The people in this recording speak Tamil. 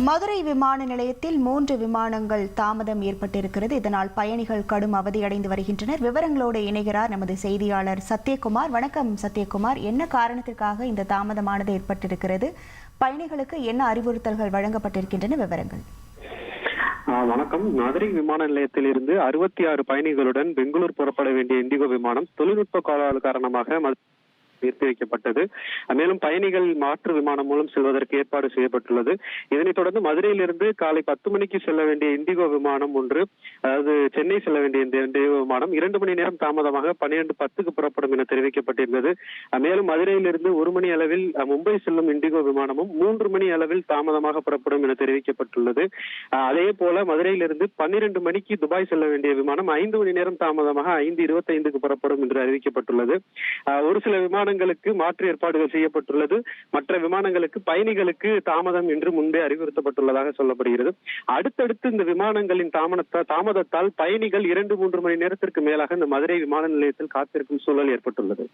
மதுரை விமான நிலையத்தில் 3 விமானங்கள் தாமதம் ஏற்பட்டிருக்கிறது. இதனால் பயணிகள் கடும் அவதியடைந்து வருகின்றனர். விவரங்களோடு இணைகிறார் நமது செய்தியாளர் சத்யகுமார். வணக்கம் சத்யகுமார். என்ன காரணத்திற்காக இந்த தாமதமானது ஏற்பட்டிருக்கிறது? பயணிகளுக்கு என்ன அறிவுறுத்தல்கள் வழங்கப்பட்டிருக்கின்றன? விவரங்கள். வணக்கம். மதுரை விமான நிலையத்தில் இருந்து 66 பயணிகளுடன் பெங்களூர் புறப்பட வேண்டிய இண்டிகோ விமானம் தொழில்நுட்ப கோளாறு காரணமாக நிறுத்தி வைக்கப்பட்டது. மேலும் பயணிகள் மாற்று விமானம் மூலம் செல்வதற்கு ஏற்பாடு செய்யப்பட்டுள்ளது. இதனைத் தொடர்ந்து மதுரையிலிருந்து காலை 10 மணிக்கு செல்ல வேண்டிய இண்டிகோ விமானம் ஒன்று, அதாவது சென்னை செல்ல வேண்டிய இந்த இண்டிகோ விமானம் 2 மணி நேரம் தாமதமாக 12:10க்கு புறப்படும் என தெரிவிக்கப்பட்டிருந்தது. மேலும் மதுரையிலிருந்து 1 மணி அளவில் மும்பை செல்லும் இண்டிகோ விமானமும் 3 மணி அளவில் தாமதமாக புறப்படும் என தெரிவிக்கப்பட்டுள்ளது. அதே போல மதுரையிலிருந்து 12 மணிக்கு துபாய் செல்ல வேண்டிய விமானம் 5 மணி நேரம் தாமதமாக 5:25க்கு புறப்படும் என்று அறிவிக்கப்பட்டுள்ளது. ஒரு சில விமானங்களுக்கு மாற்று ஏற்பாடுகள் செய்யப்பட்டுள்ளது. மற்ற விமானங்களுக்கு பயணிகளுக்கு தாமதம் என்று முன்பே அறிவுறுத்தப்பட்டுள்ளதாக சொல்லப்படுகிறது. அடுத்தடுத்து இந்த விமானங்களின் தாமதத்தால் பயணிகள் 2-3 மணி நேரத்திற்கு மேலாக இந்த மதுரை விமான நிலையத்தில் காத்திருக்கும் சூழல் ஏற்பட்டுள்ளது.